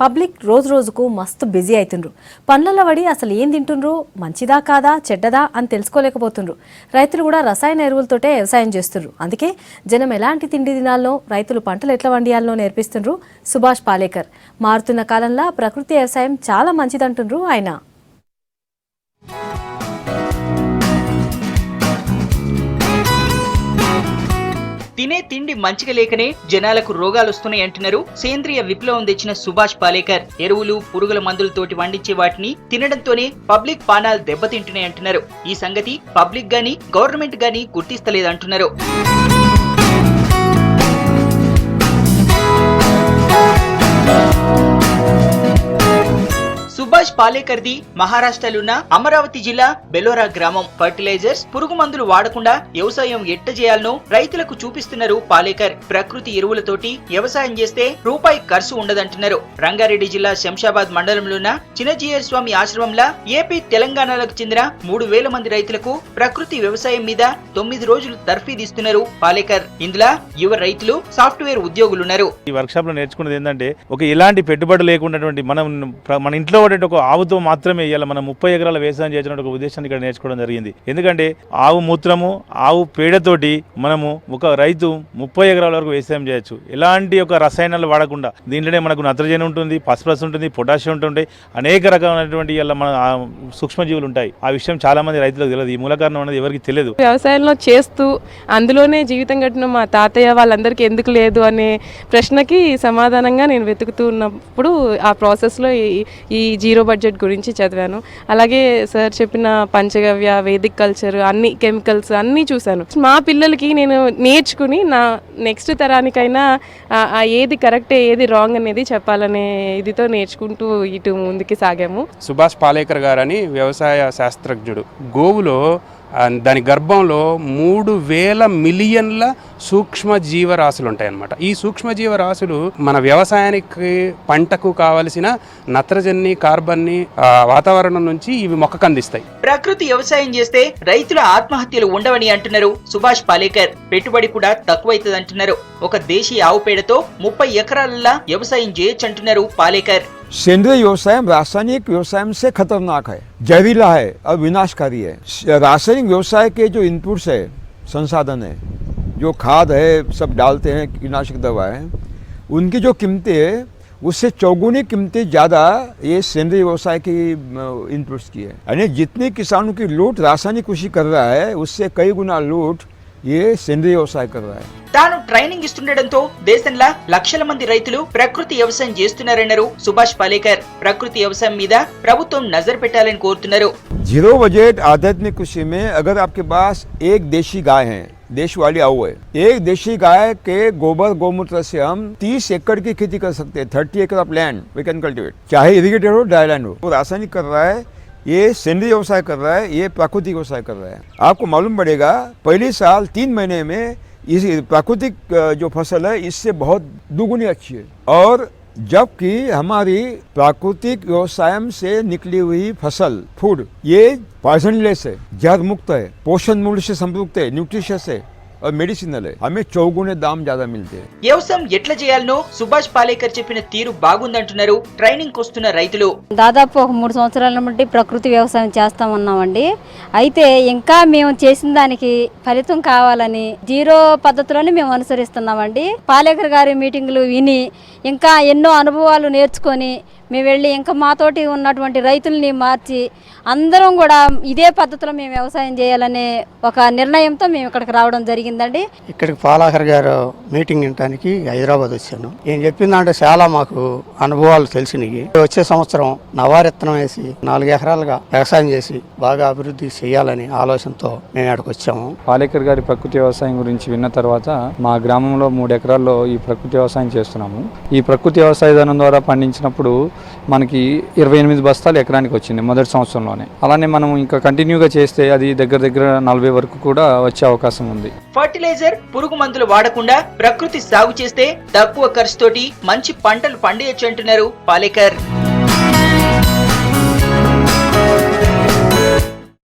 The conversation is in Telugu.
పబ్లిక్ రోజు రోజుకు మస్తు బిజీ అవుతుండ్రు. పనుల పడి అసలు ఏం తింటుండ్రు, మంచిదా కాదా చెడ్డదా అని తెలుసుకోలేకపోతుండ్రు. రైతులు కూడా రసాయన ఎరువులతోటే వ్యవసాయం చేస్తుండ్రు. అందుకే జనం ఎలాంటి తిండి తినాలనో, రైతులు పంటలు ఎట్లా వండియాలనో నేర్పిస్తుండ్రు సుభాష్ పాలేకర్. మారుతున్న కాలంలో ప్రకృతి వ్యవసాయం చాలా మంచిదంటుండ్రు ఆయన. తినే తిండి మంచిగా లేకనే జనాలకు రోగాలు వస్తున్నాయి అంటున్నారు సేంద్రియ విప్లవం తెచ్చిన సుభాష్ పాలేకర్. ఎరువులు, పురుగుల మందులతోటి వండించే వాటిని తినడంతోనే పబ్లిక్ పానాలు దెబ్బతింటున్నాయి అంటున్నారు. ఈ సంగతి పబ్లిక్ గాని గవర్నమెంట్ గాని గుర్తిస్తలేదంటున్నారు. సుభాష్ పాలేకర్ది మహారాష్ట్రలోన్న అమరావతి జిల్లా బెలోరా గ్రామం. ఫర్టిలైజర్స్, పురుగు మందులు వాడకుండా వ్యవసాయం ఎట్ట చేయాలనో రైతులకు చూపిస్తున్నారు పాలేకర్. ప్రకృతి ఎరువులతోటి వ్యవసాయం చేస్తే రూపాయి ఖర్చు ఉండదంటున్నారు. రంగారెడ్డి జిల్లా శంషాబాద్ మండలంలోన్న చిన్నజీయర్ స్వామి ఆశ్రమంలో ఏపీ, తెలంగాణలకు చెందిన 3000 మంది రైతులకు ప్రకృతి వ్యవసాయం మీద 9 రోజులు తర్ఫీదిస్తున్నారు పాలేకర్. ఇందులో యువ రైతులు, సాఫ్ట్వేర్ ఉద్యోగులున్నారు. ఈ వర్క్ షాప్ లో నేర్చుకున్నది ఏంటంటే, ఒక ఎలాంటి పెట్టుబడి లేకుండా మన ఇంట్లో ఒక ఆవుతో మాత్రమే ఇవాళ మనం 30 ఎకరాల వ్యవసాయం చేసిన ఒక ఉద్దేశాన్ని ఇక్కడ నేర్చుకోవడం జరిగింది. ఎందుకంటే ఆవు మూత్రము, ఆవు పేడతోటి మనము ఒక రైతు 30 ఎకరాల వరకు వ్యవసాయం చేయొచ్చు. ఎలాంటి ఒక రసాయనాలు వాడకుండా. దీంట్లోనే మనకు నత్రజని ఉంటుంది, ఫాస్ఫరస్ ఉంటుంది, పొటాషియం ఉంటుంది, అనేక రకమైనటువంటి మన సూక్ష్మజీవులు ఉంటాయి. ఆ విషయం చాలా మంది రైతులకు తెలియదు. ఈ మూల కారణం అనేది ఎవరికి తెలియదు. వ్యవసాయంలో చేస్తూ అందులోనే జీవితం గడిపిన మా తాతయ్య వాళ్ళందరికీ ఎందుకు లేదు అనే ప్రశ్నకి సమాధానంగా నేను వెతుకుతూ ఉన్నప్పుడు ఆ ప్రాసెస్లో ఈ జీరో బడ్జెట్ గురించి చదివాను. అలాగే సార్ చెప్పిన పంచగవ్య, వేదిక్ కల్చర్, అన్ని కెమికల్స్ అన్నీ చూశాను. మా పిల్లలకి నేను నేర్చుకుని నా నెక్స్ట్ తరానికైనా ఏది కరెక్టే, ఏది రాంగ్ అనేది చెప్పాలనే ఇదితో నేర్చుకుంటూ ఇటు ముందుకి సాగాము. సుభాష్ పాలేకర్ గారని వ్యవసాయ శాస్త్రజ్ఞుడు. గోవులో దాని గర్భంలో 3000 మిలియన్ల సూక్ష్మ జీవరాశులు ఉంటాయన్నమాట. ఈ సూక్ష్మ జీవరాశులు మన వ్యవసాయానికి, పంటకు కావలసిన నత్రజని, కార్బన్ని వాతావరణం నుంచి ఇవి మొక్కకు అందిస్తాయి. ప్రకృతి వ్యవసాయం చేస్తే రైతుల ఆత్మహత్యలు ఉండవని అంటున్నారు సుభాష్ పాలేకర్. పెట్టుబడి కూడా తక్కువైతుంది అంటున్నారు. ఒక దేశీయ ఆవు పేడతో 30 ఎకరాల వ్యవసాయం చేయొచ్చు అంటున్నారు పాలేకర్. सेंद्रीय व्यवसाय रासायनिक व्यवसाय से खतरनाक है, जहरीला है और विनाशकारी है। रासायनिक व्यवसाय के जो इनपुट्स है, संसाधन है, जो खाद है, सब डालते हैं, कीटनाशक दवा है, उनकी जो कीमतें है उससे 4 कीमतें ज़्यादा ये सेंद्रीय व्यवसाय की इनपुट्स की है। यानी जितने किसानों की लूट रासायनिक कृषि कर रहा है उससे कई गुना लूट ये सेंद्रीय व्यवसाय कर रहा है. తాను ట్రైనింగ్ ఇస్తుండడంతో దేశంలో లక్షల మంది రైతులు ప్రకృతి వ్యవసాయం చేస్తున్నారన్నారు సుభాష్ పాలేకర్. ప్రకృతి వ్యవసాయం మీద ప్రభుత్వం నజర్ పెట్టాలని కోరుతున్నారు. जीरो बजट आध्यात्मिक कृषि में अगर आपके पास एक देशी गाय है, देश वाली आऊ है, एक देशी गाय के गोबर गोमूत्र से हम 30 एकड़ की खेती कर सकते हैं. 30 acre of land we can cultivate, चाहे इरिगेटेड हो, ड्राई लैंड हो. वो रासायनिक कर रहा है, ये सेंद्रीय व्यवसाय कर रहा है, ये प्राकृतिक व्यवसाय कर रहा है. आपको मालूम पड़ेगा पहले साल 3 महीने में इस प्राकृतिक जो फसल है इससे बहुत दुगुनी अच्छी है. और जबकि हमारी प्राकृतिक व्यवसाय से निकली हुई फसल फूड ये पॉइजनलेस है, जहर मुक्त है, पोषण मूल्य से संयुक्त है, न्यूट्रिशियस है और मेडिसिनल है. हमें 4 गुने दाम ज्यादा मिलते हैं. వ్యవసాయం ఎట్లా చేయాలనో సుభాష్ పాలేకర్ చెప్పిన తీరు బాగుందంటున్నారు ట్రైనింగ్ వస్తున్న రైతులు. దాదాపు ఒక 3 సంవత్సరాల నుండి ప్రకృతి వ్యవసాయం చేస్తామన్నామండి. అయితే ఇంకా మేము చేసిన దానికి ఫలితం కావాలని జీరో పద్ధతిలోనే మేము అనుసరిస్తున్నామండి. పాలేకర్ గారి మీటింగులు విని ఇంకా ఎన్నో అనుభవాలు నేర్చుకొని మేము వెళ్ళి ఇంకా మాతోటి ఉన్నటువంటి రైతుల్ని మార్చి అందరం కూడా ఇదే పద్ధతిలో మేము వ్యవసాయం చేయాలనే ఒక నిర్ణయంతో మేము ఇక్కడికి రావడం జరిగిందండి. ఇక్కడికి పాలేకర్ గారు మీటింగ్ వినడానికి హైదరాబాద్ వచ్చాను. ఏం చెప్పిందంటే చాలా మాకు అనుభవాలు తెలిసినవి. వచ్చే సంవత్సరం నవారిత్తనం వేసి 4 ఎకరాలుగా వ్యవసాయం చేసి బాగా అభివృద్ధి చేయాలని ఆలోచనతో మేము ఇక్కడికి వచ్చాము. పాలేకర్ గారి ప్రకృతి వ్యవసాయం గురించి విన్న తర్వాత మా గ్రామంలో 3 ఎకరాల్లో ఈ ప్రకృతి వ్యవసాయం చేస్తున్నాము. ఈ ప్రకృతి వ్యవసాయ విధానం ద్వారా పండించినప్పుడు మనకి 28 బస్తాలు ఎకరానికి వచ్చింది మొదటి సంవత్సరంలోనే. అలానే మనం ఇంకా కంటిన్యూగా చేస్తే అది దగ్గర 40 వరకు కూడా వచ్చే అవకాశం ఉంది. ఫర్టిలైజర్, పురుగు మందులు వాడకుండా ప్రకృతి సాగు చేస్తే తక్కువ ఖర్చుతోటి మంచి పంటలు పండియొచ్చు అంటున్నారు పాలేకర్.